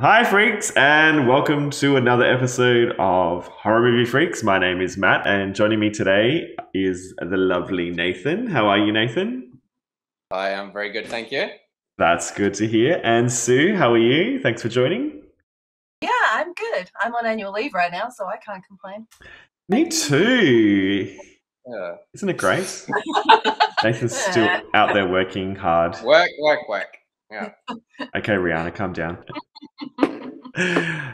Hi, freaks, and welcome to another episode of Horror Movie Freaks. My name is Matt, and joining me today is the lovely Nathan. How are you, Nathan? I am very good, thank you. That's good to hear. And Sue, how are you? Thanks for joining. Yeah, I'm good. I'm on annual leave right now, so I can't complain. Me too. Yeah. Isn't it great? Nathan's still out there working hard. Work. Yeah. Okay, Rihanna, calm down.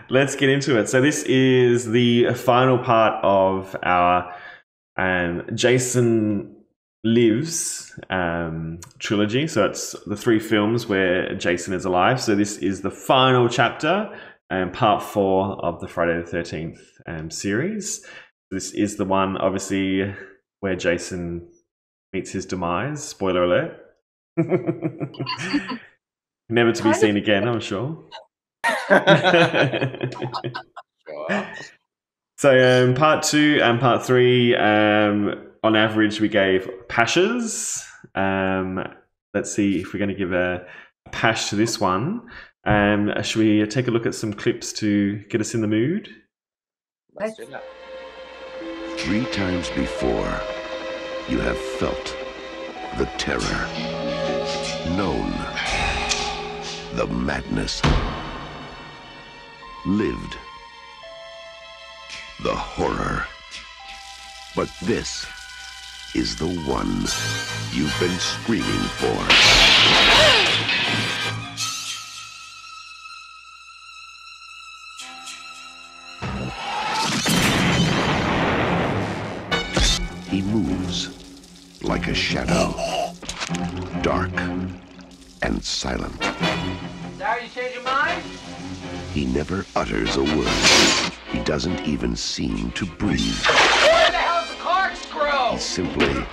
Let's get into it. So this is the final part of our Jason Lives trilogy. So it's the 3 films where Jason is alive. So this is the final chapter and part 4 of the Friday the 13th series. This is the one, obviously, where Jason meets his demise. Spoiler alert. Never to be seen again, I'm sure. So part 2 and part 3, on average, we gave Pashes. Let's see if we're going to give a Pash to this one. Should we take a look at some clips to get us in the mood? Let's do that. 3 times before, you have felt the terror, known the madness, lived the horror. But this is the one you've been screaming for. He moves like a shadow, dark and silent. Sorry, you changed your mind? He never utters a word. He doesn't even seem to breathe. Where the hell's the corkscrew? He simply,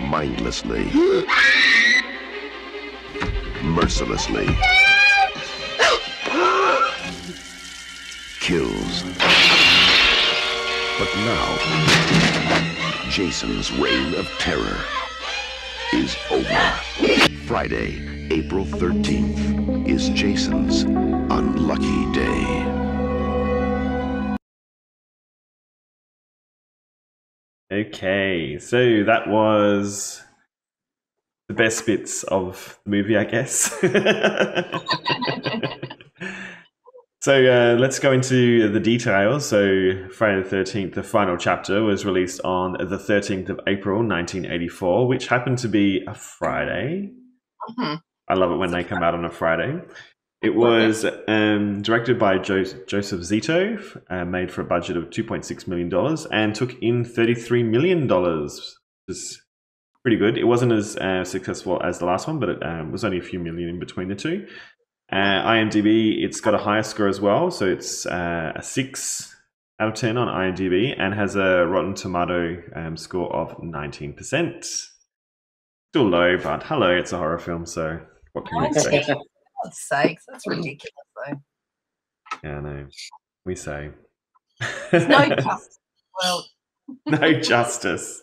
mindlessly, mercilessly kills. But now, Jason's reign of terror is over. Friday, April 13th is Jason's unlucky day. Okay, so that was the best bits of the movie, I guess. So let's go into the details. So Friday the 13th, the final chapter, was released on the 13th of April, 1984, which happened to be a Friday. Mm-hmm. I love it when they come out on a Friday. It was directed by Joseph Zito, made for a budget of $2.6 million, and took in $33 million, which is pretty good. It wasn't as successful as the last one, but it was only a few million in between the two. IMDb, it's got a higher score as well, so it's a 6 out of 10 on IMDb, and has a Rotten Tomato score of 19%. Still low, but hello, it's a horror film, so what can we expect? For God's sakes, that's ridiculous, though. Yeah, I know. We say. There's no justice. Well, No justice.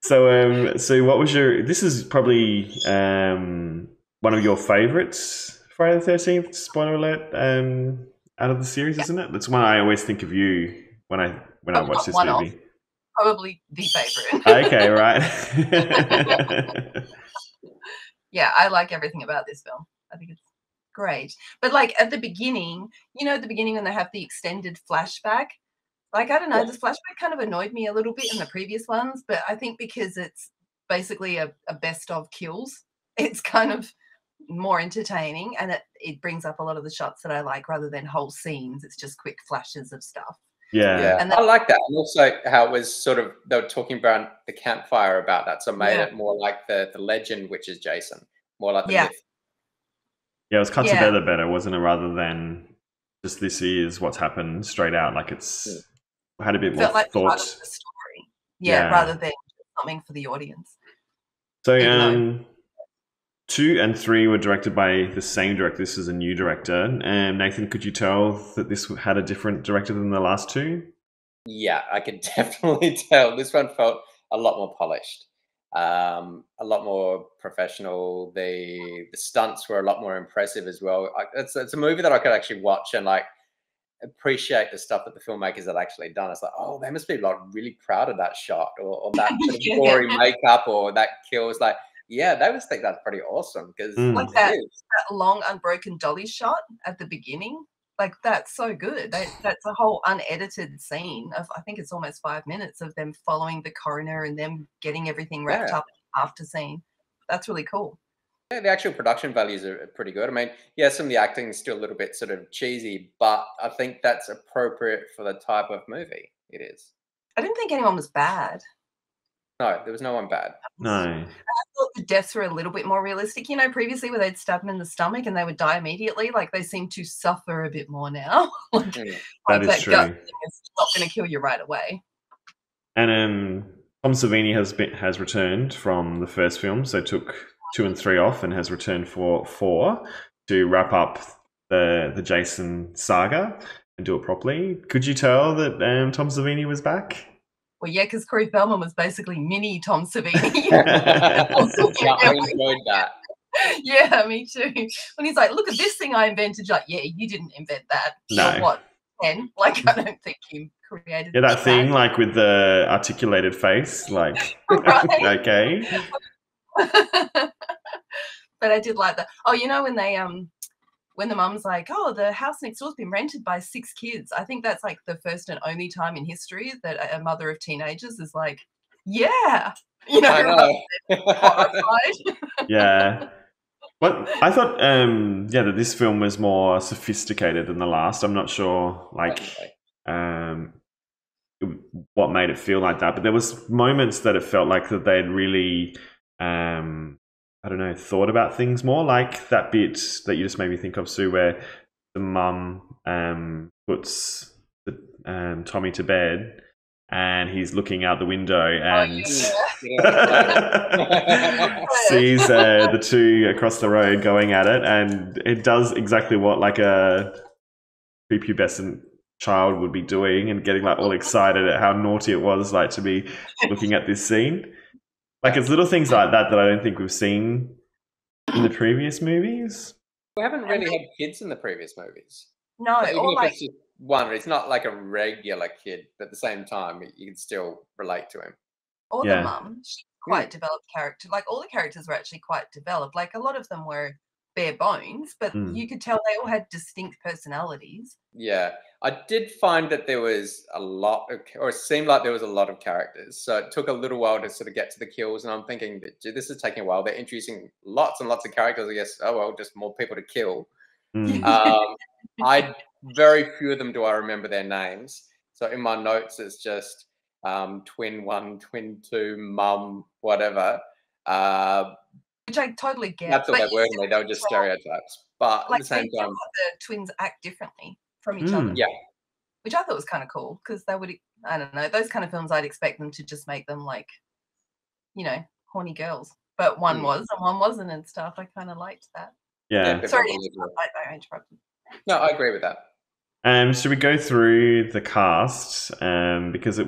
So what was your... This is probably one of your favourites, Friday the 13th, spoiler alert, out of the series, isn't it? That's one I always think of you when I watch this movie. Probably the favourite. Okay, right. Yeah, I like everything about this film. I think it's great. But like at the beginning, at the beginning when they have the extended flashback, like, I don't know, this flashback kind of annoyed me a little bit in the previous ones, but I think because it's basically a best of kills, it's kind of more entertaining, and it brings up a lot of the shots that I like rather than whole scenes. It's just quick flashes of stuff. Yeah. And I like that. And also how it was sort of, they were talking about the campfire about that, so made it more like the legend, which is Jason, more like the myth. Yeah, it was cut together better, wasn't it, rather than just this is what's happened straight out. Like it's had a bit more like thought. Part of the story. Rather than something for the audience. So 2 and 3 were directed by the same director. This is a new director. Nathan, could you tell that this had a different director than the last 2? Yeah, I could definitely tell. This one felt a lot more polished. a lot more professional. The stunts were a lot more impressive as well. It's a movie that I could actually watch and like appreciate the stuff that the filmmakers had actually done. It's like, oh, they must be like really proud of that shot or that sort of gory makeup or that kill. It's like, yeah, they must think that's pretty awesome because like that long unbroken dolly shot at the beginning. Like that's so good. That's a whole unedited scene of, I think it's almost 5 minutes of them following the coroner and them getting everything wrapped up after scene. That's really cool. Yeah, the actual production values are pretty good. I mean, yeah, some of the acting is still a little bit sort of cheesy, but I think that's appropriate for the type of movie it is. I didn't think anyone was bad. No, there was no one bad. No. I thought the deaths were a little bit more realistic. You know, previously where they'd stab them in the stomach and they would die immediately, like they seem to suffer a bit more now. That is true. Gut thing is not going to kill you right away. And Tom Savini has returned from the first film, so took 2 and 3 off and has returned for 4 to wrap up the Jason saga and do it properly. Could you tell that Tom Savini was back? Well, yeah, because Corey Feldman was basically mini Tom Savini. Yeah, I enjoyed that. Yeah, me too. When he's like, look at this thing I invented. Like, yeah, you didn't invent that. No. You're what, 10? Like, I don't think you created Yeah, that thing, like, with the articulated face. Like, okay. But I did like that. Oh, you know, when they when the mum's like, oh, the house next door's been rented by 6 kids. I think that's like the first and only time in history that a mother of teenagers is like, yeah, you know, horrified. Yeah. But I thought, that this film was more sophisticated than the last. I'm not sure, like, what made it feel like that. But there was moments that it felt like that they'd really, I don't know, thought about things more, like that bit that you just made me think of, Sue, where the mum puts Tommy to bed and he's looking out the window and sees the 2 across the road going at it, and it does exactly what like a prepubescent child would be doing and getting like all excited at how naughty it was like to be looking at this scene. Like, it's little things like that that I don't think we've seen in the previous movies. We haven't really had kids in the previous movies. No, even or if like, it's just one, it's not like a regular kid, but at the same time, you can still relate to him. or the mum, she's quite developed character. Like, all the characters were actually quite developed. Like, a lot of them were bare bones, but you could tell they all had distinct personalities. Yeah, I did find that there was a lot of, or it seemed like there was a lot of characters. So it took a little while to sort of get to the kills, and I'm thinking that, gee, this is taking a while. They're introducing lots and lots of characters. I guess, oh well, just more people to kill. Very few of them do I remember their names. So in my notes, it's just twin 1, twin 2, mum, whatever. Which I totally get. That's all they were to me. They were just stereotypes. But like, at the same time, the twins act differently from each other. Yeah. Which I thought was kind of cool, because they would, I don't know, those kind of films, I'd expect them to just make them like, you know, horny girls. But one was and one wasn't and stuff. I kind of liked that. Yeah. Sorry, I interrupted. No, I agree with that. Should we go through the cast? Because it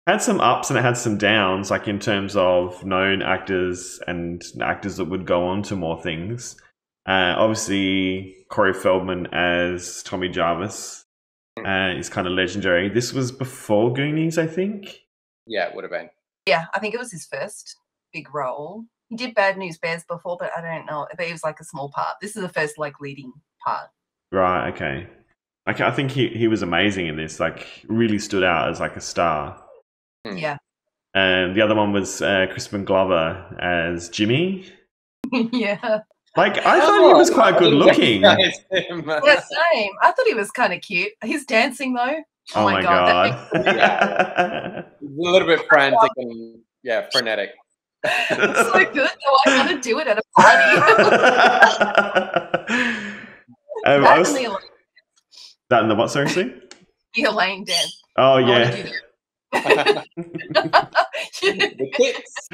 had some ups and it had some downs, like in terms of known actors and actors that would go on to more things. Obviously, Corey Feldman as Tommy Jarvis is kind of legendary. This was before Goonies, I think. Yeah, it would have been. Yeah, I think it was his first big role. He did Bad News Bears before, but I don't know. But it was like a small part. This is the first like leading part. Right, okay. I think he was amazing in this, like really stood out as like a star. Yeah. And the other one was Crispin Glover as Jimmy. Yeah. Like, I thought he was quite good looking. Yeah, same. I thought he was kind of cute. His dancing though. Oh my god. Yeah. A little bit frantic and frenetic. It's so good. So I want to do it at a party. That and the what, sorry, Sue? The Elaine dance. Oh yeah. The kids.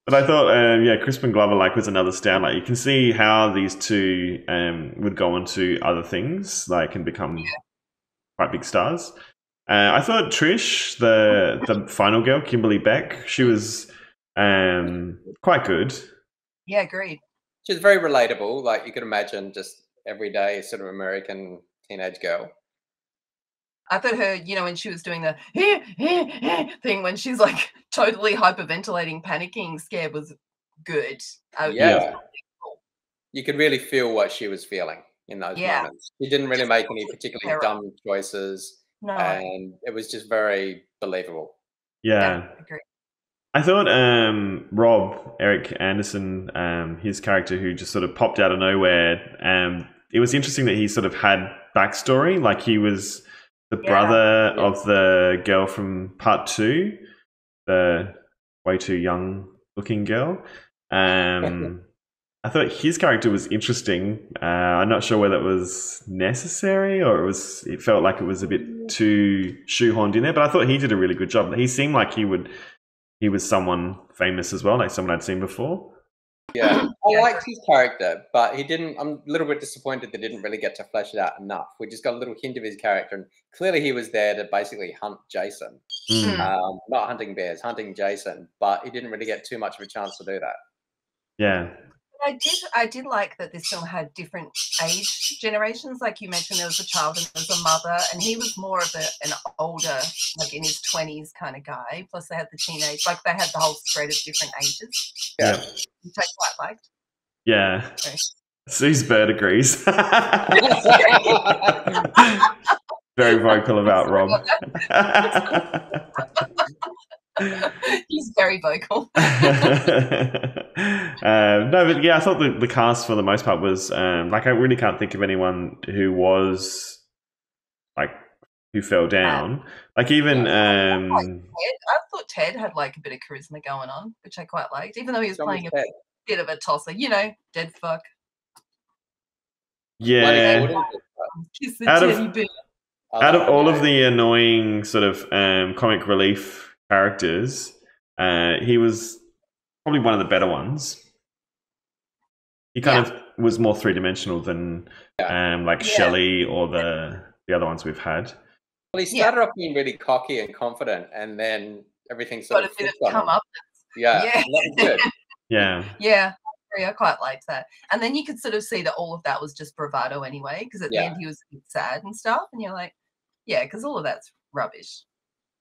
But I thought, Crispin Glover was another stand. Like, you can see how these two would go on to other things, like, and become quite big stars. I thought Trish, the final girl, Kimberly Beck, she was quite good. Yeah, agreed. She was very relatable. Like you could imagine, just everyday sort of American teenage girl. I thought her, when she was doing the thing when she's like totally hyperventilating, panicking, scared was good. Yeah. You could really feel what she was feeling in those moments. She didn't really make any particularly dumb choices. No. And it was just very believable. Yeah. Agreed. I thought Eric Anderson, his character who just sort of popped out of nowhere, it was interesting that he sort of had backstory, like he was the brother of the girl from part 2, the way too young looking girl. I thought his character was interesting. I'm not sure whether it was necessary or it felt like it was a bit too shoehorned in there, but I thought he did a really good job. He seemed like he was someone famous as well, like someone I'd seen before. Yeah, I liked his character, but he didn't. I'm a little bit disappointed they didn't really get to flesh it out enough. We just got a little hint of his character, and clearly he was there to basically hunt Jason. Not hunting bears, hunting Jason, but he didn't really get too much of a chance to do that. Yeah. I did like that this film had different age generations. Like you mentioned, there was a child and there was a mother, and he was more of an older, like in his 20s kind of guy. Plus they had the teenage, like they had the whole spread of different ages. Yeah. Which I quite liked. Yeah. Okay. Sue's bird agrees. Very vocal about Rob. He's very vocal. No, but yeah, I thought the cast for the most part was like I really can't think of anyone who was like who fell down. Like even I thought Ted had like a bit of charisma going on, which I quite liked, even though he was playing a bit of a tosser. Dead fuck. Yeah. Kiss the teddy bear. Out of all of the annoying sort of comic relief characters, he was probably one of the better ones. He kind of was more three-dimensional than like Shelley or the other ones we've had. Well, he started off being really cocky and confident, and then everything sort of flipped on him. Yeah. That was good. Yeah. I quite liked that. And then you could sort of see that all of that was just bravado anyway, because at the end he was a bit sad and stuff, and you're like, because all of that's rubbish.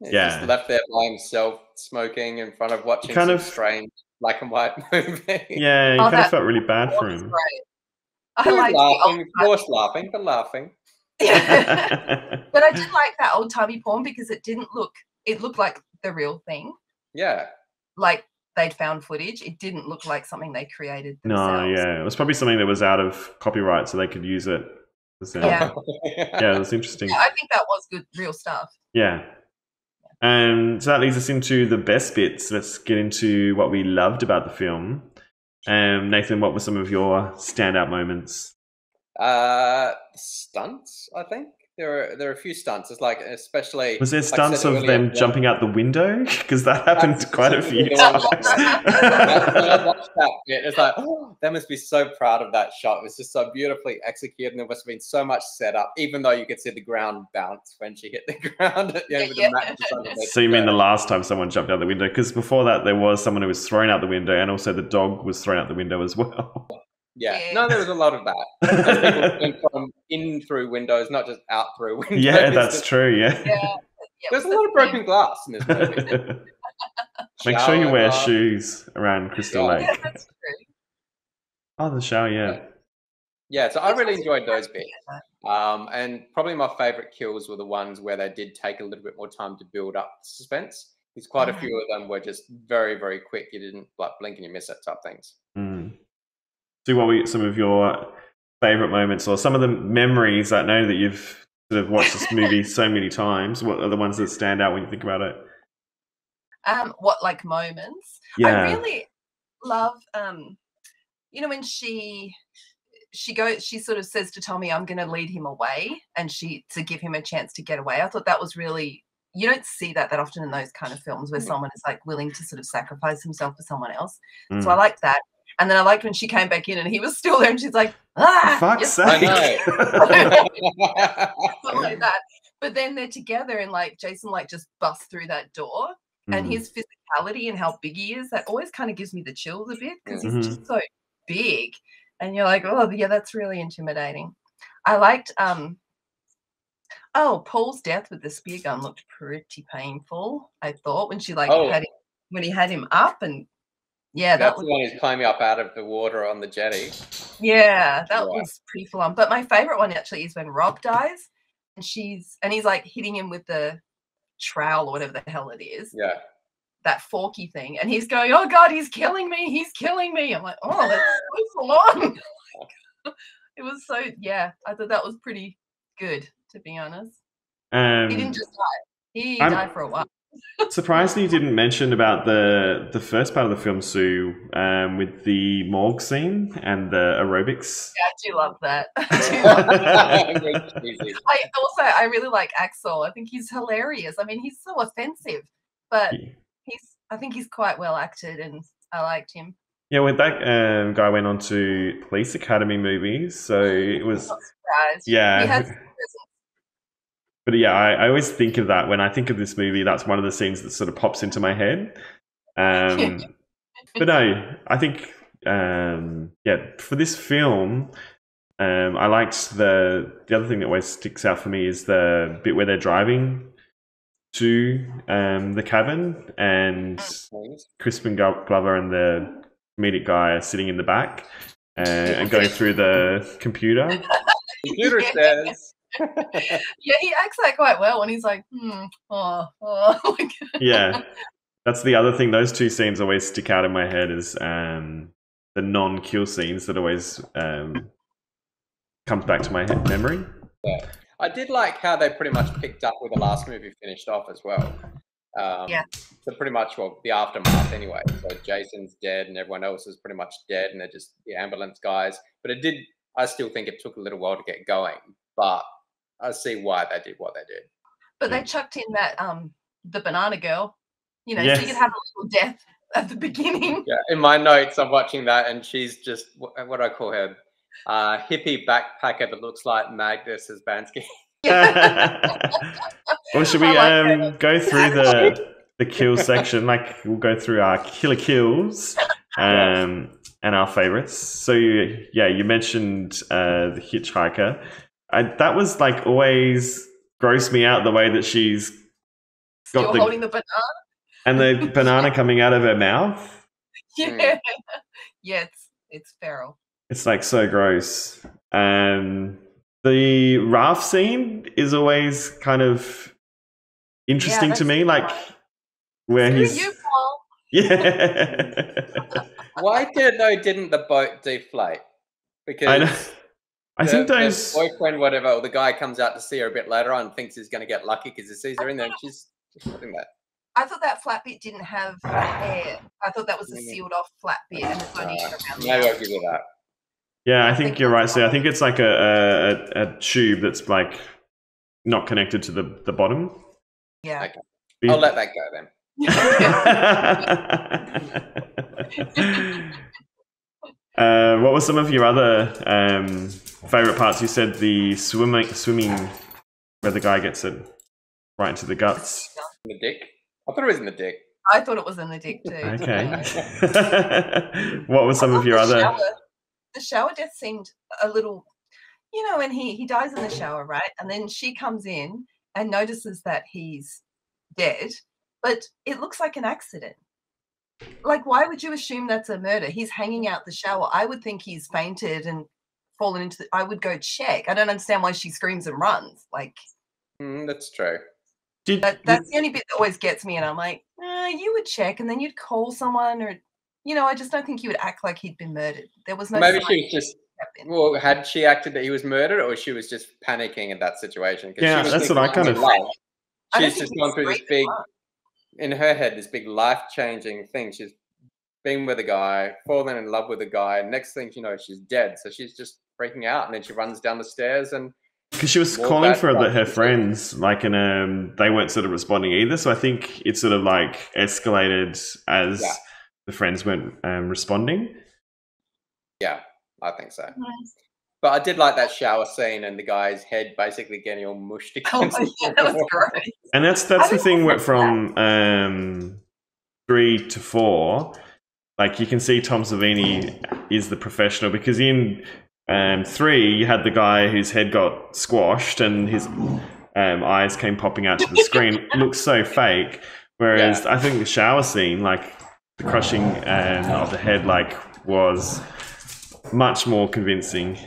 He's just left there by himself, smoking in front of watching some strange black and white movie. Yeah, you kind of felt really bad for him. I liked laughing, of course, laughing, but laughing. But I did like that old-timey porn because it looked like the real thing. Yeah. Like they'd found footage. It didn't look like something they created themselves. No, yeah. It was probably something that was out of copyright so they could use it. Yeah, it was interesting. Yeah, I think that was good, real stuff. Yeah. So that leads us into the best bits. Let's get into what we loved about the film. Nathan, what were some of your standout moments? Stunts, I think. There are a few stunts. It's like, especially... Was there stunts of them jumping out the window? Because that happened quite a few times. I watched that bit. It's like, they must be so proud of that shot. It was just so beautifully executed, and there must have been so much setup, even though you could see the ground bounce when she hit the ground. With the mattress under there. So you mean the last time someone jumped out the window? Because before that, there was someone who was thrown out the window, and also the dog was thrown out the window as well. Yeah, no, there was a lot of that. People went from in through windows, not just out through windows. Yeah, that's true. Yeah. There's a lot of broken glass in this movie. Make sure you wear shoes around Crystal Lake. Yeah, that's true. Oh, the shower, yeah. Yeah, so I really enjoyed those bits. And probably my favourite kills were the ones where they did take a little bit more time to build up suspense. Because quite a few of them were just very, very quick. You didn't like blink and you miss it type things. So what were some of your favourite moments or some of the memories? I know that you've sort of watched this movie so many times. What are the ones that stand out when you think about it? What, like moments? Yeah. I really love, when she sort of says to Tommy, I'm going to lead him away, and to give him a chance to get away. I thought that was really, you don't see that often in those kind of films where someone is like willing to sort of sacrifice himself for someone else. So I liked that. And then I liked when she came back in and he was still there, and she's like, fuck's sake. I know. Something like that. But then they're together and like Jason like just busts through that door and his physicality and how big he is, that always kind of gives me the chills a bit because he's just so big. And you're like, oh yeah, that's really intimidating. I liked Paul's death with the spear gun looked pretty painful, I thought, when she like when he had him up, and yeah, that's the one who's climbing up out of the water on the jetty. Yeah, that was pretty full on. But my favorite one actually is when Rob dies and he's like hitting him with the trowel or whatever the hell it is. Yeah. That forky thing. And he's going, oh God, he's killing me. He's killing me. I'm like, oh, that's so full on. It was so, yeah, I thought that was pretty good, to be honest. He didn't just die. He died for a while. Surprised you didn't mention about the first part of the film, Sue, with the morgue scene and the aerobics. Yeah, I do love that. I really like Axel. I think he's hilarious. I mean, he's so offensive, but I think he's quite well acted, and I liked him. Yeah, when that guy went on to Police Academy movies, so it was. Yeah. He has But yeah, I always think of that when I think of this movie. That's one of the scenes that sort of pops into my head. But no, I think for this film, I liked the other thing that always sticks out for me is the bit where they're driving to the cabin and Crispin Glover and the comedic guy are sitting in the back and going through the computer. Computer says. Yeah, he acts that quite well when he's like, Yeah, that's the other thing. Those two scenes always stick out in my head as the non-kill scenes that always comes back to my memory. Yeah. I did like how they pretty much picked up where the last movie finished off as well. So pretty much, the aftermath anyway. So Jason's dead and everyone else is pretty much dead and they're just the ambulance guys. But I still think it took a little while to get going. But I see why they did what they did. But they chucked in that the banana girl, so you could have a little death at the beginning. Yeah, in my notes, I'm watching that, and she's just what do I call her? Hippie backpacker that looks like Magnus Asbansky. Well, should we go through the kill section? Like we'll go through our killer kills and our favorites. So you mentioned the hitchhiker. That was like always grossed me out the way that she's got holding the banana and the banana coming out of her mouth. Yeah, it's feral. It's like so gross. The raft scene is always kind of interesting to me, like where he's. You, Paul. Yeah. Why didn't the boat deflate? Because. I think those boyfriend, whatever, or the guy comes out to see her a bit later on and thinks he's going to get lucky because he sees her in there and she's holding that. I thought that flat bit didn't have air. I thought that was a sealed off flat bit and it's only around. Maybe I'll give you that. Yeah, I think you're right. So I think it's like a tube that's like not connected to the bottom. Yeah. Okay. I'll let that go then. What were some of your other favorite parts? You said the swimming where the guy gets it right into the guts. In the dick? I thought it was in the dick. I thought it was in the dick too. Okay. What were some of your other... The shower death seemed a little... when he dies in the shower, right? And then she comes in and notices that he's dead, but it looks like an accident. Like, why would you assume that's a murder? He's hanging out the shower. I would think he's fainted and fallen into I would go check. I don't understand why she screams and runs. Like, that's true. That's the only bit that always gets me. And I'm like, you would check and then you'd call someone or, I just don't think you would act like he'd been murdered. There was no. Maybe she was just. Well, had she acted that he was murdered, or she was just panicking in that situation? Yeah, that's what I kind of. She's just gone through this big. In her head, this big life-changing thing. She's been with a guy, fallen in love with a guy. Next thing you know, she's dead. So she's just freaking out, and then she runs down the stairs and. Because she was calling for her friends, and they weren't sort of responding either. So I think it sort of like escalated as the friends weren't responding. Yeah, I think so. But I did like that shower scene and the guy's head basically getting all mushed Oh, against yeah, the that was wall. great. And that's I the think thing that's from 3 to 4. Like you can see Tom Savini is the professional, because in 3 you had the guy whose head got squashed and his eyes came popping out to the screen. It looks so fake. Whereas I think the shower scene, like the crushing of the head, like was much more convincing.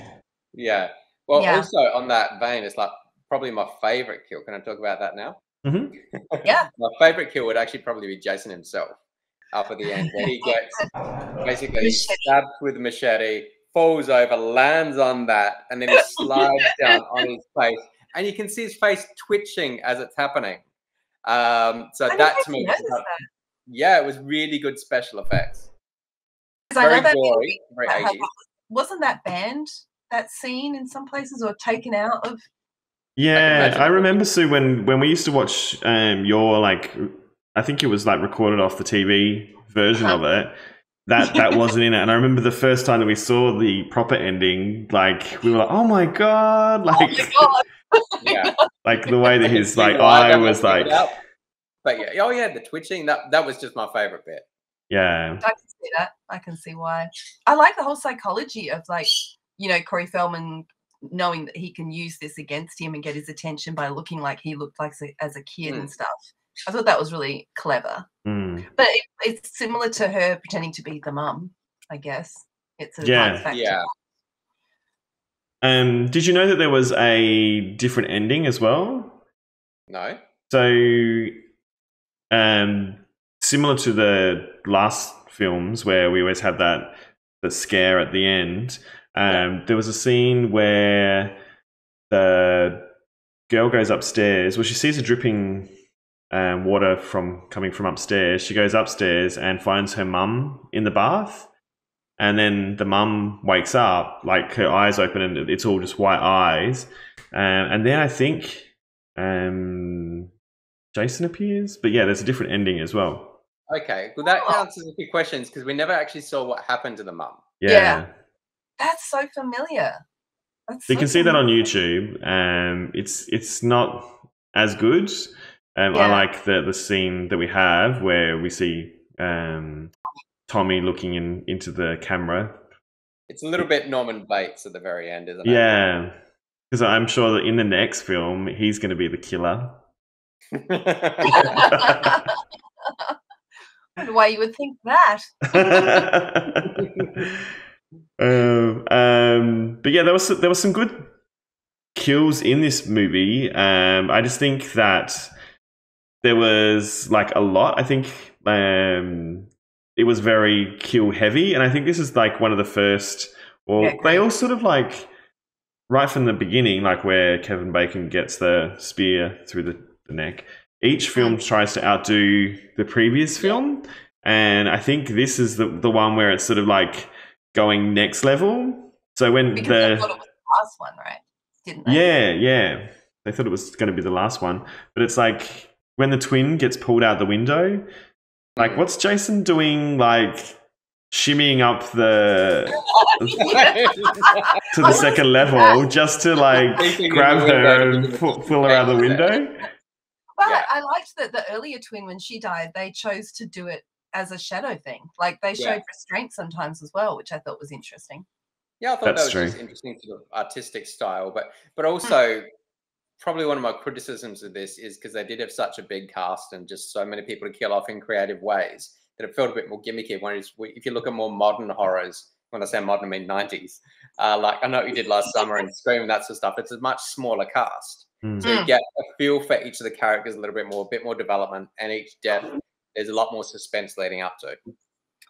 Yeah. Well, Yeah. also on that vein, it's like probably my favorite kill. Can I talk about that now? Mm-hmm. Yeah. My favorite kill would actually probably be Jason himself up at the end, where he gets basically Machete. stabbed with a machete, falls over, lands on that, and then he slides down on his face. And you can see his face twitching as it's happening. So I that didn't to me, notice was, that. yeah, it was really good special effects. 'Cause I know Very that gory, very that had- 80s. wasn't that banned, that scene in some places, or taken out of? Yeah, imagine. I remember, Sue, when we used to watch your, like, I think it was like recorded off the TV version of it. That wasn't in it, and I remember the first time that we saw the proper ending, like we were like, "Oh my god!" Like, Oh my Yeah. like the way that I can his see like why eye that was picked like, out. But yeah, oh yeah, the twitching, that was just my favorite bit. yeah, I can see that. I can see why. I like the whole psychology of, like, Corey Feldman knowing that he can use this against him and get his attention by looking like he looked like as a kid and stuff. I thought that was really clever. But it's similar to her pretending to be the mum, I guess. It's a Yeah. factor. Yeah. Did you know that there was a different ending as well? No. So, similar to the last films where we always had the scare at the end, there was a scene where the girl goes upstairs. Well, she sees a dripping water coming from upstairs. She goes upstairs and finds her mum in the bath. And then the mum wakes up, like her eyes open and it's all just white eyes. And then I think Jason appears. But yeah, there's a different ending as well. Okay. Well, that answers a few questions because we never actually saw what happened to the mum. Yeah. That's so familiar. You can see that on YouTube. It's not as good. I like the scene that we have where we see Tommy looking into the camera. It's a little bit Norman Bates at the very end, isn't it? Yeah, because I'm sure that in the next film he's going to be the killer. Why you would think that? But yeah, there was some good kills in this movie. I just think that there was like a lot. I think it was very kill heavy, and I think this is like one of the first. Or they all sort of like right from the beginning, like where Kevin Bacon gets the spear through the neck. Each film tries to outdo the previous film, and I think this is the one where it's sort of like going next level. So when because they thought it was the last one, right? Didn't they? Yeah, they thought it was going to be the last one, but it's like when the twin gets pulled out the window. Like, what's Jason doing? Like shimmying up to the second level just to like grab her and pull her out of the window. Well, I liked that the earlier twin, when she died, they chose to do it as a shadow thing. Like they showed restraint sometimes as well, which I thought was interesting. Yeah, I thought that was just interesting sort of artistic style, but also probably one of my criticisms of this is because they did have such a big cast and just so many people to kill off in creative ways that it felt a bit more gimmicky. If you look at more modern horrors, when I say modern, I mean 90s, like I know what you did last summer and Scream and that sort of stuff, it's a much smaller cast. So you get a feel for each of the characters a little bit more, a bit more development, and each death, there's a lot more suspense leading up to.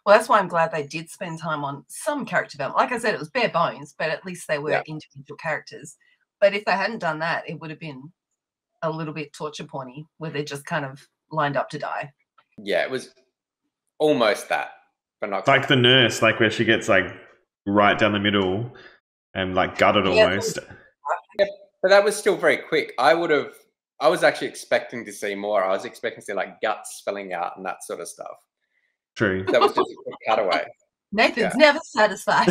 Well, that's why I'm glad they did spend time on some character development. Like I said, it was bare bones, but at least they were individual characters. But if they hadn't done that, it would have been a little bit torture porny, where they're just kind of lined up to die. Yeah, it was almost that, but not like the nurse, like where she gets like right down the middle and like gutted almost. Yeah, but that was still very quick. I was actually expecting to see more. I was expecting to see like guts spilling out and that sort of stuff. True. That was just a quick cutaway. Nathan's never satisfied.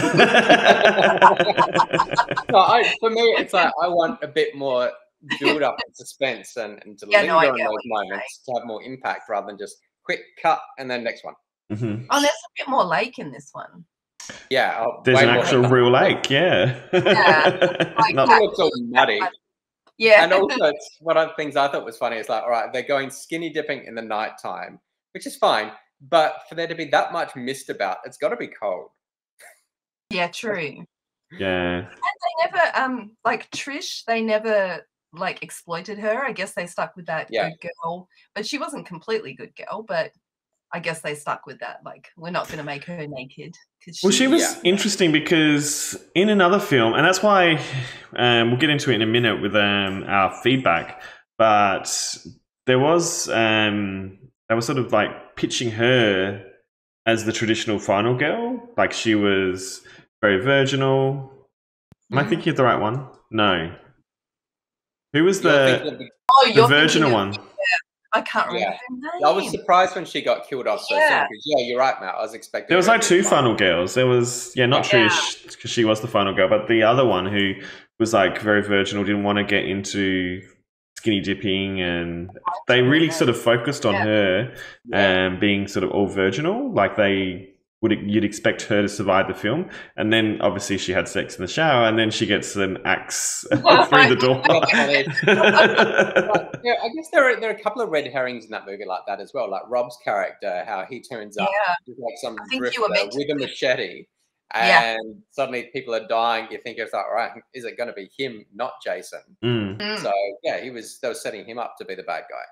No, for me, it's like I want a bit more build up and suspense and to linger on those moments to have more impact rather than just quick cut and then next one. Mm-hmm. Oh, there's a bit more lake in this one. Yeah, there's an actual real lake. Yeah, like it looks all muddy. Yeah, and also it's one of the things I thought was funny is like, all right, they're going skinny dipping in the nighttime, which is fine, but for there to be that much mist about, it's got to be cold. Yeah, true. Yeah, and they never like Trish. They never like exploited her. I guess they stuck with that good girl, but she wasn't completely good girl. But I guess they stuck with that. Like, we're not going to make her naked. Well, she was interesting because in another film, and that's why we'll get into it in a minute with our feedback, but there was, they were sort of like pitching her as the traditional final girl. Like, she was very virginal. Am I thinking of the right one? No. Who was the virginal one? I can't remember her name. I was surprised when she got killed off so soon. Yeah, you're right, Matt. I was expecting. There was like two final girls. There was not Trish, because she was the final girl, but the other one who was like very virginal, didn't want to get into skinny dipping, and they really sort of focused on her being sort of all virginal. Like you'd expect her to survive the film, and then obviously she had sex in the shower, and then she gets an axe through the door. I guess there are a couple of red herrings in that movie like that as well. Like Rob's character, how he turns up with like some drifter with a machete, and suddenly people are dying. You think it's like, all right, is it going to be him, not Jason? So they were setting him up to be the bad guy.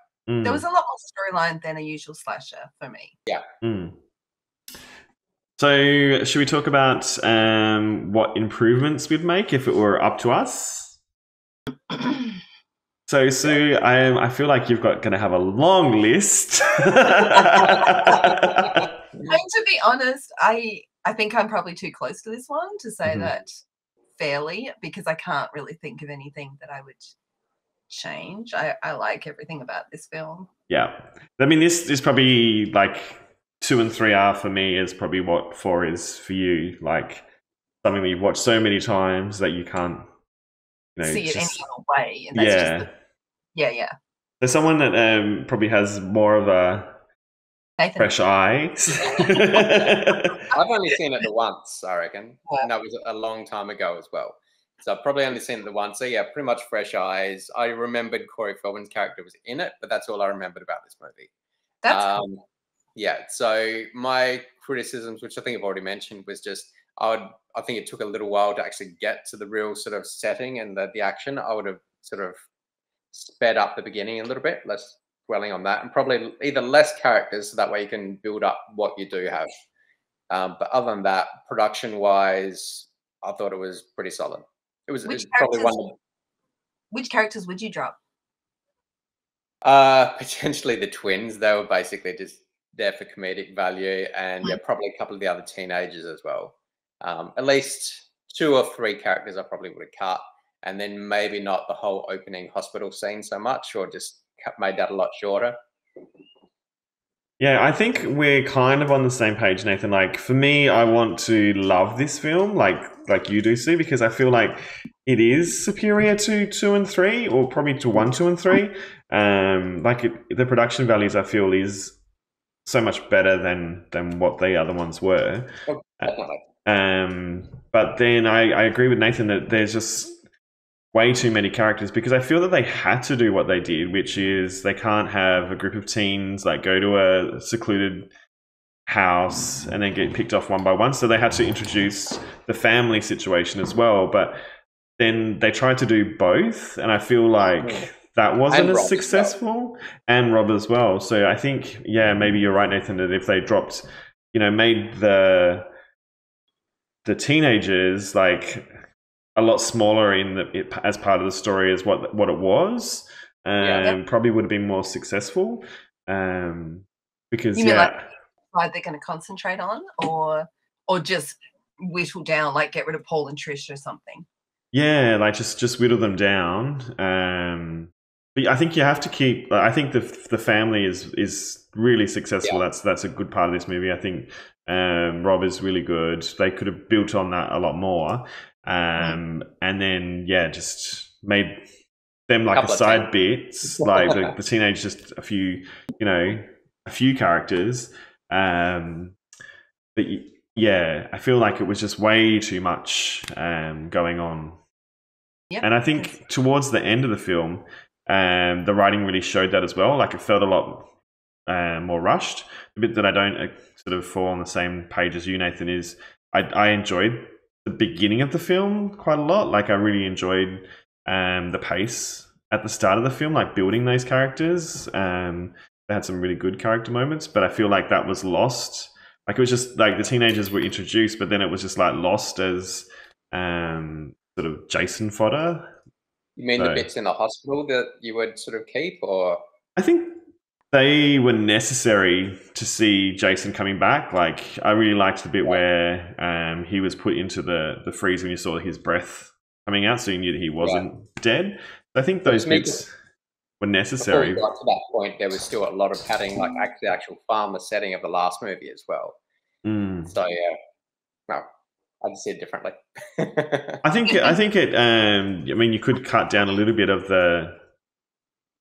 There was a lot more storyline than a usual slasher for me. Yeah. So, should we talk about what improvements we'd make if it were up to us? So, Sue, I feel like you've going to have a long list. To be honest, I think I'm probably too close to this one to say that fairly, because I can't really think of anything that I would change. I like everything about this film. Yeah. I mean, this is probably like 2 and 3 are for me is probably what 4 is for you. Like something that you've watched so many times that you can't see it any other way. And that's just There's someone that probably has more of a fresh eye. I've only seen it the once, I reckon. And that was a long time ago as well. So I've probably only seen it the once. So yeah, pretty much fresh eyes. I remembered Corey Feldman's character was in it, but that's all I remembered about this movie. That's cool. Yeah, so my criticisms, which I think I've already mentioned, was just I think it took a little while to actually get to the real sort of setting and the action. I would have sort of sped up the beginning a little bit, less dwelling on that, and probably either less characters, so that way you can build up what you do have. But other than that, production-wise, I thought it was pretty solid. It was probably one of Which characters would you drop? Potentially the twins. They were basically just there for comedic value, and probably a couple of the other teenagers as well. At least 2 or 3 characters I probably would have cut, and then maybe not the whole opening hospital scene so much, or just made that a lot shorter. Yeah, I think we're kind of on the same page, Nathan. Like, for me, I want to love this film like you do, Sue, because I feel like it is superior to 2 and 3, or probably to 1, 2, and 3. The production values, I feel, is so much better than what the other ones were. But then I agree with Nathan that there's just way too many characters, because I feel that they had to do what they did, which is they can't have a group of teens like go to a secluded house and then get picked off one by one. So they had to introduce the family situation as well. But then they tried to do both, and I feel like that wasn't as successful, and Rob as well. So I think, maybe you're right, Nathan, that if they dropped, made the teenagers like a lot smaller as part of the story as what it was, probably would have been more successful. Because like they're going to concentrate on, or just whittle down, like get rid of Paul and Trish or something. Yeah, like just whittle them down. But I think you have to keep. I think the family is really successful. Yeah. That's a good part of this movie. I think Rob is really good. They could have built on that a lot more. And then, just made them like a side bits, like the teenage, just a few characters. But yeah, I feel like it was just way too much going on. Yep. And I think towards the end of the film, the writing really showed that as well. Like it felt a lot more rushed. The bit that I don't sort of fall on the same page as you, Nathan, is I enjoyed the beginning of the film quite a lot. Like I really enjoyed the pace at the start of the film, like building those characters. They had some really good character moments, but I feel like that was lost. Like it was just like the teenagers were introduced, but then it was just like lost as sort of Jason fodder. You mean the bits in the hospital that you would sort of keep, or? I think they were necessary to see Jason coming back. Like I really liked the bit where he was put into the freeze when you saw his breath coming out, so you knew that he wasn't dead. I think those bits were necessary. Before we got to that point, there was still a lot of padding, like the actual farmer setting of the last movie as well. So yeah, no, I just see it differently. I think it. I mean, you could cut down a little bit of the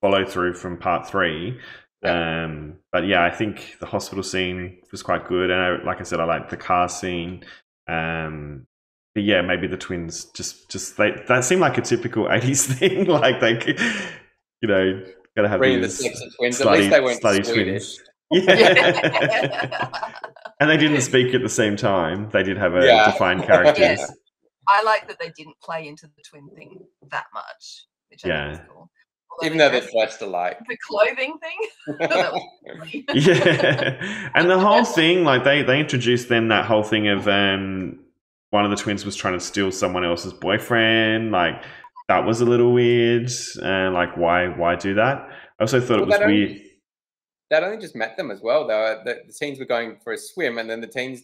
follow through from part 3. But yeah, I think the hospital scene was quite good, and like I said, I liked the car scene. But yeah, maybe the twins just that seemed like a typical 80s thing. Like they, gotta have bringing the sexy twins. At least they weren't Swedish. Twins. Yeah. And they didn't speak at the same time. They did have defined characters. Yeah. I like that they didn't play into the twin thing that much, which I think is cool. Even though they're dressed alike. The clothing thing. Yeah. And the whole thing, like they introduced then that whole thing of one of the twins was trying to steal someone else's boyfriend. Like that was a little weird. Like why do that? I also thought it was weird. They'd only just met them as well, though. The teens were going for a swim, and then the twins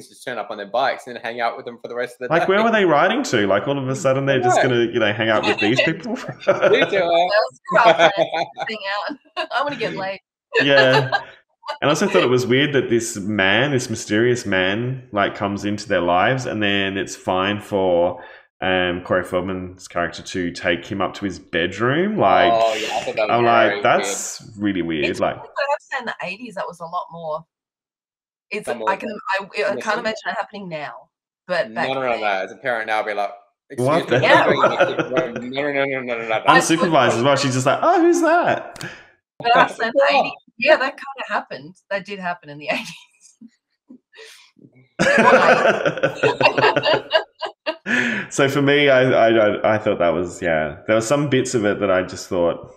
just turn up on their bikes and hang out with them for the rest of the day. Like, where were they riding to? Like, all of a sudden, they're just going to, hang out with these people? I want to get laid. Yeah. And I also thought it was weird that this mysterious man, like, comes into their lives, and then it's fine for Corey Feldman's character to take him up to his bedroom. Like, I thought that was I'm like, that's really weird. Like, I have to say in the 80s, that was a lot more. I can't imagine it happening now. But back no. As a parent now, I'd be like, what the hell? No. Unsupervised as well. She's just like, oh, who's that? But I said 80s. Yeah, that kind of happened. That did happen in the 80s. So for me, I thought that was, there were some bits of it that I just thought,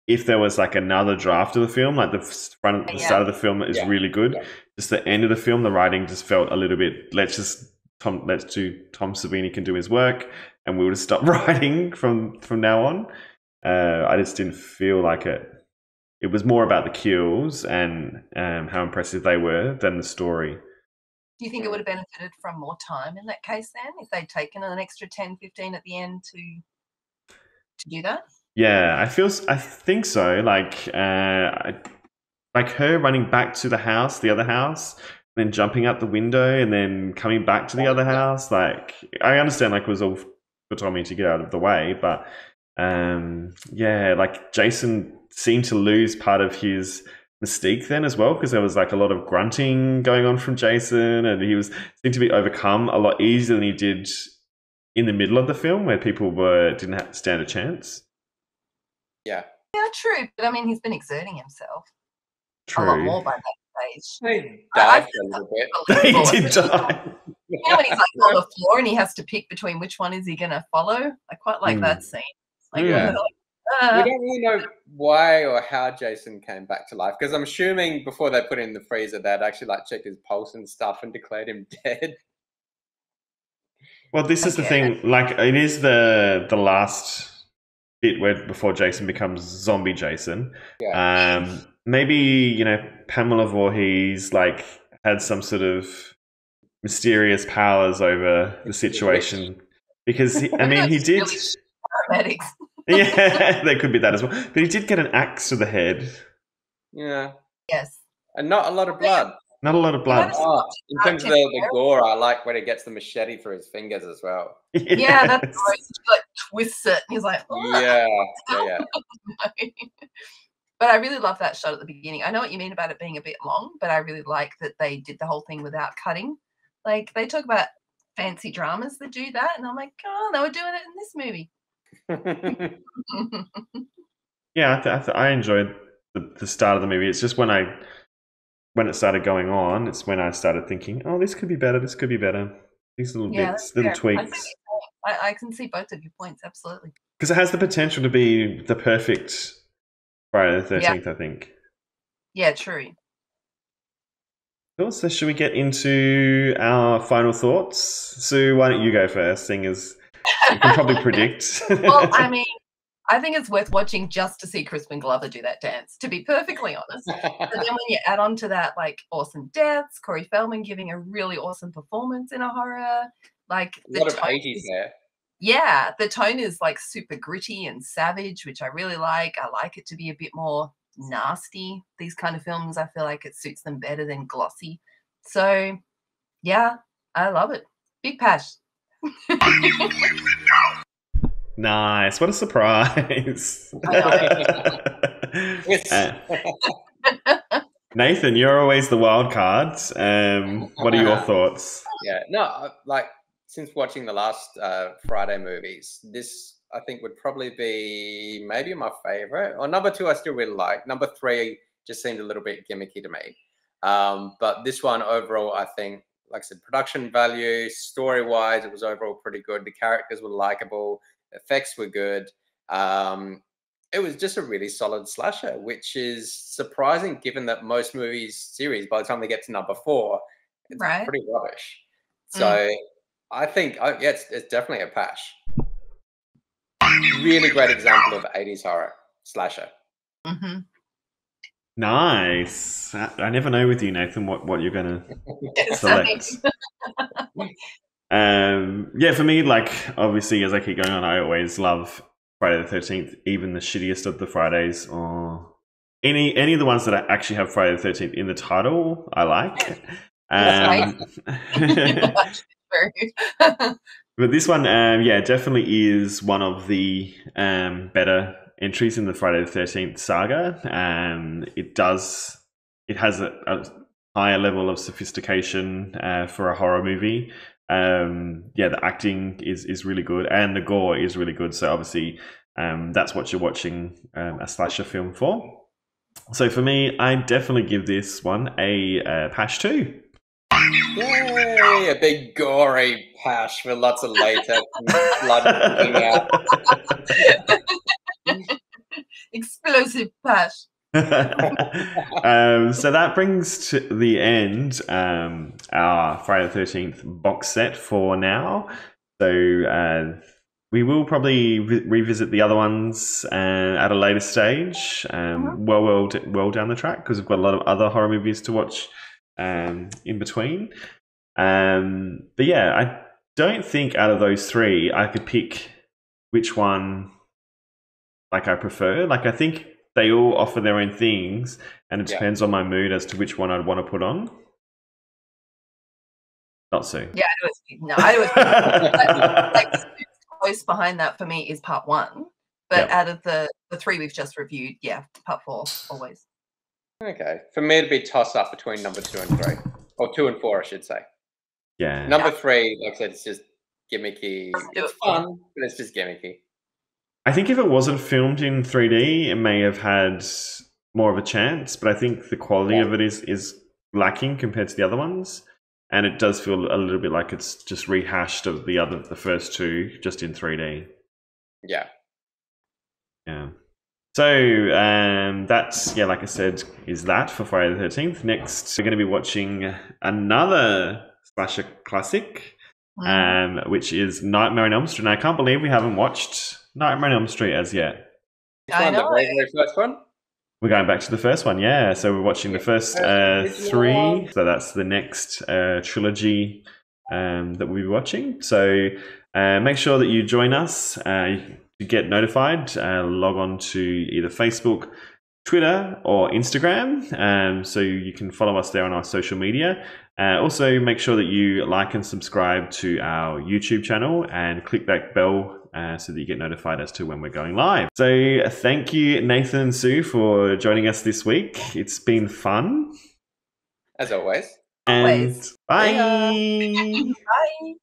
if there was like another draft of the film, like the start of the film is really good. Yeah. Just the end of the film, the writing just felt a little bit, let's do Tom Savini can do his work, and we'll just stop writing from now on. I just didn't feel like it. It was more about the kills and how impressive they were than the story. Do you think it would have benefited from more time in that case then, if they'd taken an extra 10, 15 at the end to do that? Yeah, I think so. Like her running back to the other house, then jumping out the window and then coming back to the other house. Like, I understand, like, it was all for Tommy to get out of the way, but like Jason seemed to lose part of his mystique then as well, because there was like a lot of grunting going on from Jason, and he seemed to be overcome a lot easier than he did in the middle of the film, where people didn't have to stand a chance. Yeah, true. But I mean, he's been exerting himself a lot more by that stage. He died for a little bit. He did die. When he's like on the floor and he has to pick between which one is he going to follow. I quite like that scene. Like, we don't really know why or how Jason came back to life, because I'm assuming before they put him in the freezer, they'd actually like checked his pulse and stuff and declared him dead. Well, this is the thing. Like, it is the last bit before Jason becomes zombie Jason. Yeah. Maybe Pamela Voorhees like had some sort of mysterious powers over the situation, because he did. Paramedics. Yeah, there could be that as well. But he did get an axe to the head. Yeah. Yes. And not a lot of blood. Not a lot of blood. Oh, in terms of the gore, I like when he gets the machete through his fingers as well. Yeah, that's gross. She like twists it. And he's like, Yeah. But I really love that shot at the beginning. I know what you mean about it being a bit long, but I really like that they did the whole thing without cutting. Like they talk about fancy dramas that do that, and I'm like, oh, they were doing it in this movie. Yeah, I enjoyed the start of the movie. It's just when it started going on, it's when I started thinking, oh, this could be better. This could be better. These little bits, little tweaks. I can see both of your points, absolutely. Because it has the potential to be the perfect Friday the 13th, I think. Yeah, true. Cool. So should we get into our final thoughts? Sue, why don't you go first, seeing as you can probably predict. Well, I mean, I think it's worth watching just to see Crispin Glover do that dance, to be perfectly honest. And then when you add on to that, like, awesome deaths, Corey Feldman giving a really awesome performance in a horror. Like, a lot of 80s there. Yeah, the tone is, like, super gritty and savage, which I really like. I like it to be a bit more nasty. These kind of films, I feel like it suits them better than glossy. So, yeah, I love it. Big Pash. Nice. What a surprise. Nathan, you're always the wild card. What are your thoughts? Yeah, no, like, since watching the last Friday movies, this, I think, would probably be maybe my favorite. Or number 2, I still really like. Number 3 just seemed a little bit gimmicky to me. But this one, overall, I think, like I said, production value, story-wise, it was overall pretty good. The characters were likable. Effects were good. It was just a really solid slasher, which is surprising given that most movies series, by the time they get to number 4, it's pretty rubbish. So I think, yeah, it's definitely a Pash. Really great example of 80s horror slasher. Mm-hmm. Nice. I never know with you, Nathan, what you're going to select. Yeah, for me, like, obviously, as I keep going on, I always love Friday the 13th, even the shittiest of the Fridays, or any of the ones that actually have Friday the 13th in the title, I like. But this one, yeah, definitely is one of the better entries in the Friday the 13th saga. It has a higher level of sophistication for a horror movie. Yeah, the acting is really good, and the gore is really good. So obviously, that's what you're watching a slasher film for. So for me, I definitely give this one a Pash 2. Yay! A big gory Pash with lots of latex and blood coming out. Explosive Pash. So that brings to the end our Friday the 13th box set for now. So we will probably revisit the other ones at a later stage, well down the track, because we've got a lot of other horror movies to watch in between. But yeah, I don't think out of those 3 I could pick which one like I prefer. Like, I think they all offer their own things, and it depends on my mood as to which one I'd want to put on. Not so. Yeah, I was like, close behind that for me is part 1. But out of the 3 we've just reviewed, yeah, part 4 always. Okay. For me, it'd be toss-up between number 2 and 3. Or 2 and 4, I should say. Yeah. Number 3, like I said, it's just gimmicky. It's fun, but it's just gimmicky. I think if it wasn't filmed in 3D, it may have had more of a chance, but I think the quality of it is lacking compared to the other ones. And it does feel a little bit like it's just rehashed of the first 2, just in 3D. Yeah. Yeah. So that's, yeah, like I said, is that for Friday the 13th. Next, we're going to be watching another slasher classic, which is Nightmare on Elm Street. And I can't believe we haven't watched Nightmare on Elm Street as yet. I know. The very first one? We're going back to the first one, yeah. So we're watching the first 3. So that's the next trilogy that we'll be watching. So make sure that you join us. To get notified, log on to either Facebook, Twitter or Instagram. So you can follow us there on our social media. Also, make sure that you like and subscribe to our YouTube channel and click that bell so that you get notified as to when we're going live. So thank you, Nathan and Sue, for joining us this week. It's been fun. As always. And Always. bye. Bye.